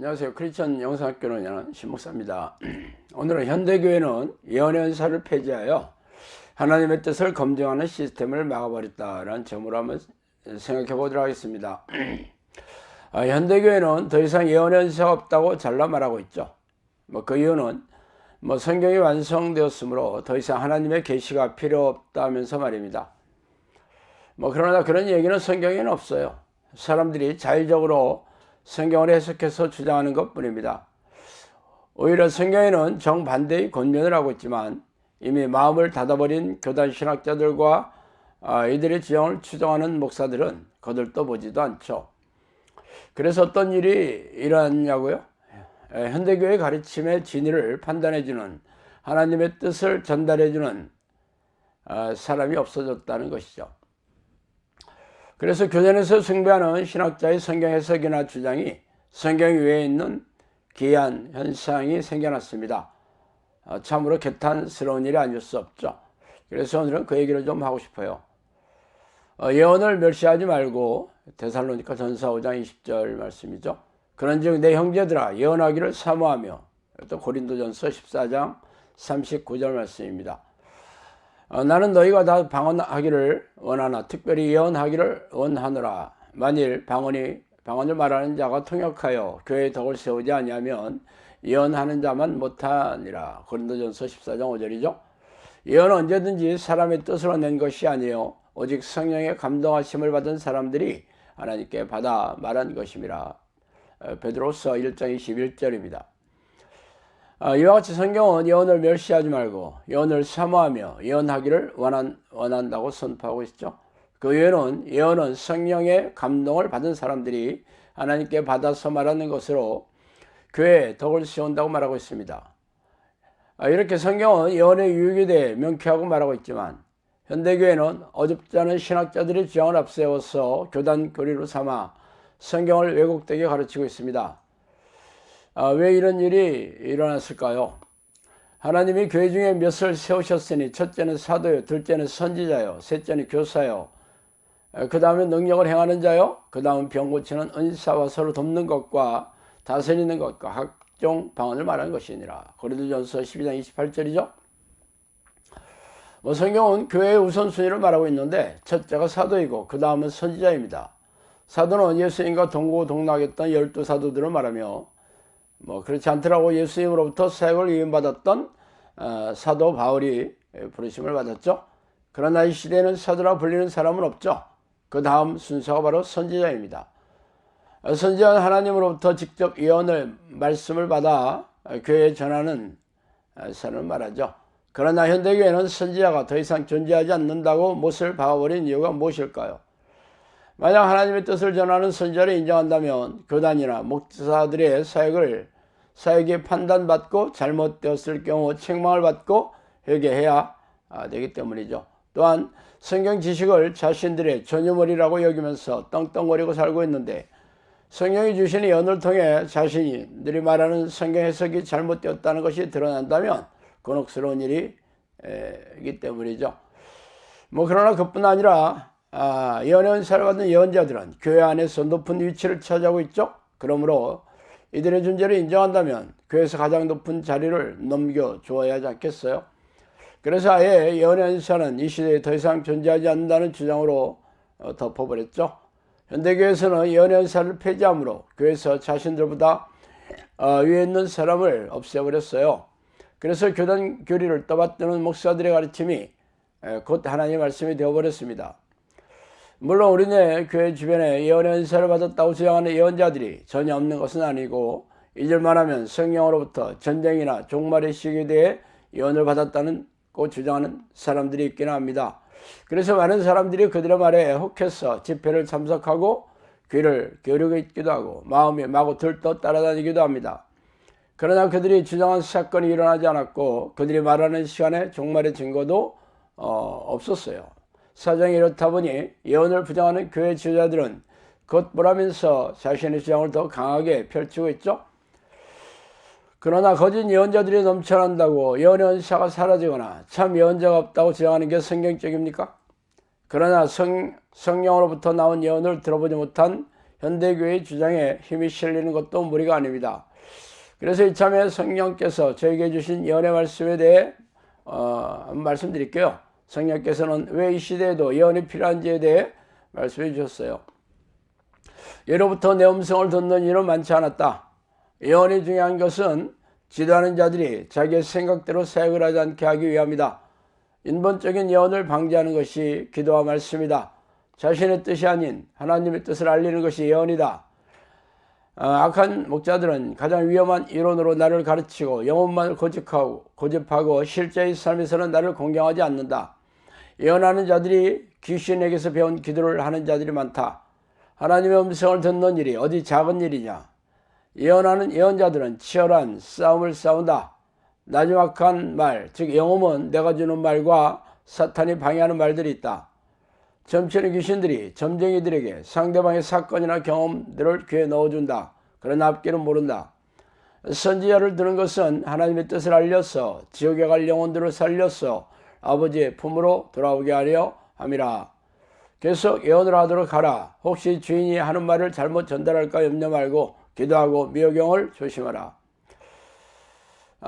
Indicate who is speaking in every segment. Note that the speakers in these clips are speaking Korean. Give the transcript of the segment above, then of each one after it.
Speaker 1: 안녕하세요. 크리스천 영성학교를 운영하는 신목사입니다. 오늘은 현대교회는 예언의 은사를 폐지하여 하나님의 뜻을 검증하는 시스템을 막아버렸다라는 점으로 한번 생각해 보도록 하겠습니다. 현대교회는 더 이상 예언의 은사가 없다고 잘라 말하고 있죠. 그 이유는 성경이 완성되었으므로 더 이상 하나님의 계시가 필요 없다면서 말입니다. 그러나 그런 얘기는 성경에는 없어요. 사람들이 자의적으로 성경을 해석해서 주장하는 것 뿐입니다. 오히려 성경에는 정반대의 권면을 하고 있지만 이미 마음을 닫아버린 교단 신학자들과 이들의 지형을 추정하는 목사들은 거들떠보지도 않죠. 그래서 어떤 일이 일어났냐고요? 현대교회의 가르침의 진위를 판단해주는, 하나님의 뜻을 전달해주는 사람이 없어졌다는 것이죠. 그래서 교단에서 숭배하는 신학자의 성경 해석이나 주장이 성경 위에 있는 기이한 현상이 생겨났습니다. 참으로 개탄스러운 일이 아닐 수 없죠. 그래서 오늘은 그 얘기를 좀 하고 싶어요. 예언을 멸시하지 말고, 데살로니가 전서 5장 20절 말씀이죠. 그런즉 내 형제들아 예언하기를 사모하며, 또 고린도전서 14장 39절 말씀입니다. 나는 너희가 다 방언하기를 원하나 특별히 예언하기를 원하노라. 만일 방언을 말하는 자가 통역하여 교회의 덕을 세우지 아니하면 예언하는 자만 못하니라. 고린도전서 14장 5절이죠. 예언은 언제든지 사람의 뜻으로 낸 것이 아니요 오직 성령의 감동하심을 받은 사람들이 하나님께 받아 말한 것임이라. 베드로서 1장 21절입니다. 이와 같이 성경은 예언을 멸시하지 말고 예언을 사모하며 예언하기를 원한다고 선포하고 있죠. 그 외에는 예언은 성령의 감동을 받은 사람들이 하나님께 받아서 말하는 것으로 교회에 덕을 세운다고 말하고 있습니다. 이렇게 성경은 예언의 유익에 대해 명쾌하고 말하고 있지만 현대교회는 어줍지 않은 신학자들의 주장을 앞세워서 교단 교리로 삼아 성경을 왜곡되게 가르치고 있습니다. 왜 이런 일이 일어났을까요? 하나님이 교회 중에 몇을 세우셨으니 첫째는 사도요, 둘째는 선지자요, 셋째는 교사요, 그 다음에 능력을 행하는 자요, 그 다음 병 고치는 은사와 서로 돕는 것과 다스리는 것과 각종 방언을 말하는 것이니라. 고린도전서 12장 28절이죠. 성경은 교회의 우선순위를 말하고 있는데 첫째가 사도이고 그 다음은 선지자입니다. 사도는 예수님과 동고동락했던 12사도들을 말하며 그렇지 않더라고 예수님으로부터 사역을 위임받았던 사도 바울이 부르심을 받았죠. 그러나 이 시대에는 사도라 불리는 사람은 없죠. 그 다음 순서가 바로 선지자입니다. 선지자는 하나님으로부터 직접 예언을 말씀을 받아 교회에 전하는 사람을 말하죠. 그러나 현대교회는 선지자가 더 이상 존재하지 않는다고 못을 박아버린 이유가 무엇일까요? 만약 하나님의 뜻을 전하는 선지자를 인정한다면 교단이나 목사들의 사역이 판단받고 잘못되었을 경우 책망을 받고 회개해야 되기 때문이죠. 또한 성경 지식을 자신들의 전유물이라고 여기면서 떵떵거리고 살고 있는데 성경이 주신 예언을 통해 자신들이 말하는 성경 해석이 잘못되었다는 것이 드러난다면 곤혹스러운 일이기 때문이죠. 그러나 그뿐 아니라 예언의 은사를 받은 예언자들은 교회 안에서 높은 위치를 차지하고 있죠. 그러므로 이들의 존재를 인정한다면 교회에서 가장 높은 자리를 넘겨주어야 하지 않겠어요? 그래서 아예 예언의 은사는 이 시대에 더 이상 존재하지 않는다는 주장으로 덮어버렸죠. 현대교회에서는 예언의 은사를 폐지함으로 교회에서 자신들보다 위에 있는 사람을 없애버렸어요. 그래서 교단 교리를 떠받드는 목사들의 가르침이 곧 하나님의 말씀이 되어버렸습니다. 물론 우리네 교회 주변에 예언의 은사를 받았다고 주장하는 예언자들이 전혀 없는 것은 아니고 잊을만 하면 성령으로부터 전쟁이나 종말의 시기에 대해 예언을 받았다고 주장하는 사람들이 있기는 합니다. 그래서 많은 사람들이 그들의 말에 혹해서 집회를 참석하고 귀를 기울이고 있기도 하고 마음이 마구 들떠 따라다니기도 합니다. 그러나 그들이 주장한 사건이 일어나지 않았고 그들이 말하는 시간에 종말의 증거도 없었어요. 사정이 이렇다 보니 예언을 부정하는 교회 지도자들은 겉보라면서 자신의 주장을 더 강하게 펼치고 있죠. 그러나 거짓 예언자들이 넘쳐난다고 예언의 은사가 사라지거나 참 예언자가 없다고 주장하는 게 성경적입니까? 그러나 성령으로부터 나온 예언을 들어보지 못한 현대교회의 주장에 힘이 실리는 것도 무리가 아닙니다. 그래서 이참에 성령께서 저에게 주신 예언의 말씀에 대해 말씀드릴게요. 성령께서는 왜 이 시대에도 예언이 필요한지에 대해 말씀해 주셨어요. 예로부터 내 음성을 듣는 이는 많지 않았다. 예언이 중요한 것은 지도하는 자들이 자기의 생각대로 사역을 하지 않게 하기 위함이다. 인본적인 예언을 방지하는 것이 기도와 말씀이다. 자신의 뜻이 아닌 하나님의 뜻을 알리는 것이 예언이다. 악한 목자들은 가장 위험한 이론으로 나를 가르치고 영혼만을 고집하고 실제의 삶에서는 나를 공경하지 않는다. 예언하는 자들이 귀신에게서 배운 기도를 하는 자들이 많다. 하나님의 음성을 듣는 일이 어디 작은 일이냐. 예언하는 예언자들은 치열한 싸움을 싸운다. 나지막한 말, 즉 영음은 내가 주는 말과 사탄이 방해하는 말들이 있다. 점치는 귀신들이 점쟁이들에게 상대방의 사건이나 경험들을 귀에 넣어준다. 그러나 앞길은 모른다. 선지자를 드는 것은 하나님의 뜻을 알려서 지옥에 갈 영혼들을 살려서 아버지의 품으로 돌아오게 하려 함이라. 계속 예언을 하도록 하라. 혹시 주인이 하는 말을 잘못 전달할까 염려 말고 기도하고 미호경을 조심하라.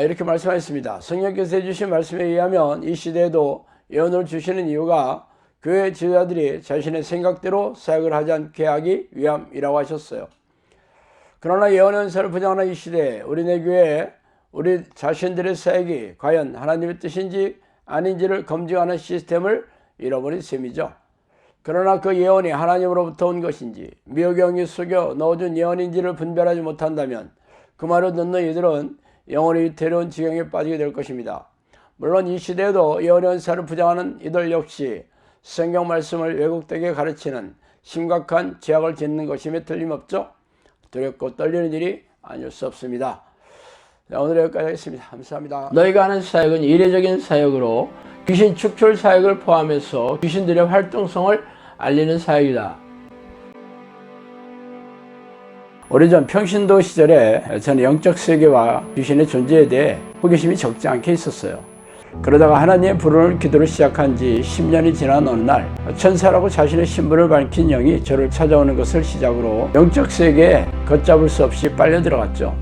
Speaker 1: 이렇게 말씀하셨습니다. 성령께서 해주신 말씀에 의하면 이 시대에도 예언을 주시는 이유가 교회 지도자들이 자신의 생각대로 사역을 하지 않게 하기 위함이라고 하셨어요. 그러나 예언의 은사를 부정하는 이 시대에 우리네 교회에 우리 자신들의 사역이 과연 하나님의 뜻인지 아닌지를 검증하는 시스템을 잃어버린 셈이죠. 그러나 그 예언이 하나님으로부터 온 것인지 미호경이 속여 넣어준 예언인지를 분별하지 못한다면 그 말을 듣는 이들은 영원히 위태로운 지경에 빠지게 될 것입니다. 물론 이 시대에도 예언의 은사를 부정하는 이들 역시 성경 말씀을 왜곡되게 가르치는 심각한 죄악을 짓는 것임에 틀림없죠. 두렵고 떨리는 일이 아닐 수 없습니다. 자, 오늘 여기까지 하겠습니다. 감사합니다. 너희가 하는 사역은 이례적인 사역으로 귀신 축출 사역을 포함해서 귀신들의 활동성을 알리는 사역이다. 오래전 평신도 시절에 저는 영적 세계와 귀신의 존재에 대해 호기심이 적지 않게 있었어요. 그러다가 하나님의 부르는 기도를 시작한 지 10년이 지난 어느 날 천사라고 자신의 신분을 밝힌 영이 저를 찾아오는 것을 시작으로 영적 세계에 걷잡을 수 없이 빨려 들어갔죠.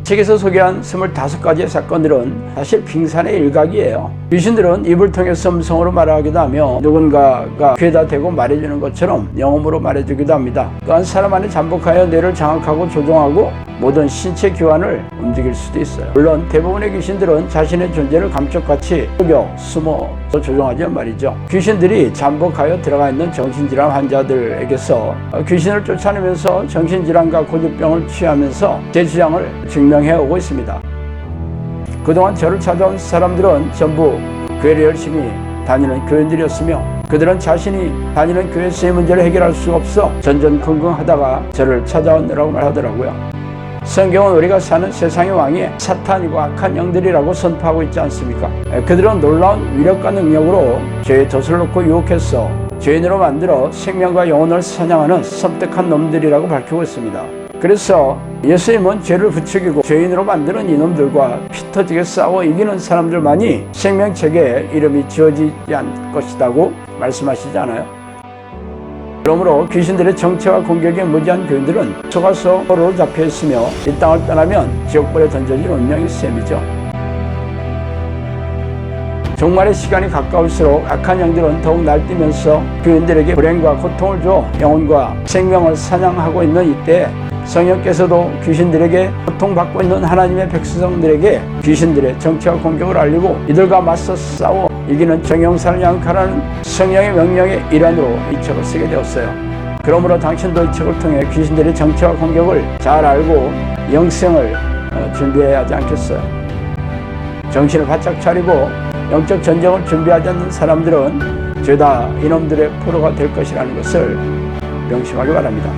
Speaker 1: 책에서 소개한 25가지의 사건들은 사실 빙산의 일각이에요. 귀신들은 입을 통해서 음성으로 말하기도 하며 누군가가 귀에다 대고 말해주는 것처럼 영음으로 말해주기도 합니다. 또한 사람 안에 잠복하여 뇌를 장악하고 조종하고 모든 신체 기관을 움직일 수도 있어요. 물론 대부분의 귀신들은 자신의 존재를 감쪽같이 속여 숨어서 조종하지만 말이죠. 귀신들이 잠복하여 들어가 있는 정신질환 환자들에게서 귀신을 쫓아내면서 정신질환과 고집병을 취하면서 제 주장을 증명해오고 있습니다. 그동안 저를 찾아온 사람들은 전부 교회를 열심히 다니는 교인들이었으며 그들은 자신이 다니는 교회에서의 문제를 해결할 수가 없어 전전긍긍하다가 저를 찾아오느라고 말하더라고요. 성경은 우리가 사는 세상의 왕이 사탄이고 악한 영들이라고 선포하고 있지 않습니까? 그들은 놀라운 위력과 능력으로 죄의 덫을 놓고 유혹해서 죄인으로 만들어 생명과 영혼을 사냥하는 섬뜩한 놈들이라고 밝히고 있습니다. 그래서 예수님은 죄를 부추기고 죄인으로 만드는 이놈들과 피 터지게 싸워 이기는 사람들만이 생명책에 이름이 지어지지 않을 것이라고 말씀하시지 않아요? 그러므로 귀신들의 정체와 공격에 무지한 교인들은 속아서 포로로 잡혀있으며 이 땅을 떠나면 지옥불에 던져질 운명의 셈이죠. 종말의 시간이 가까울수록 악한 영들은 더욱 날뛰면서 교인들에게 불행과 고통을 줘 영혼과 생명을 사냥하고 있는 이때 성령께서도 귀신들에게 고통받고 있는 하나님의 백성들에게 귀신들의 정체와 공격을 알리고 이들과 맞서 싸워 이기는 정형사를 양육하라는 성령의 명령의 일환으로 이 책을 쓰게 되었어요. 그러므로 당신도 이 책을 통해 귀신들의 정체와 공격을 잘 알고 영생을 준비해야 하지 않겠어요? 정신을 바짝 차리고 영적 전쟁을 준비하지 않는 사람들은 죄다 이놈들의 포로가 될 것이라는 것을 명심하기 바랍니다.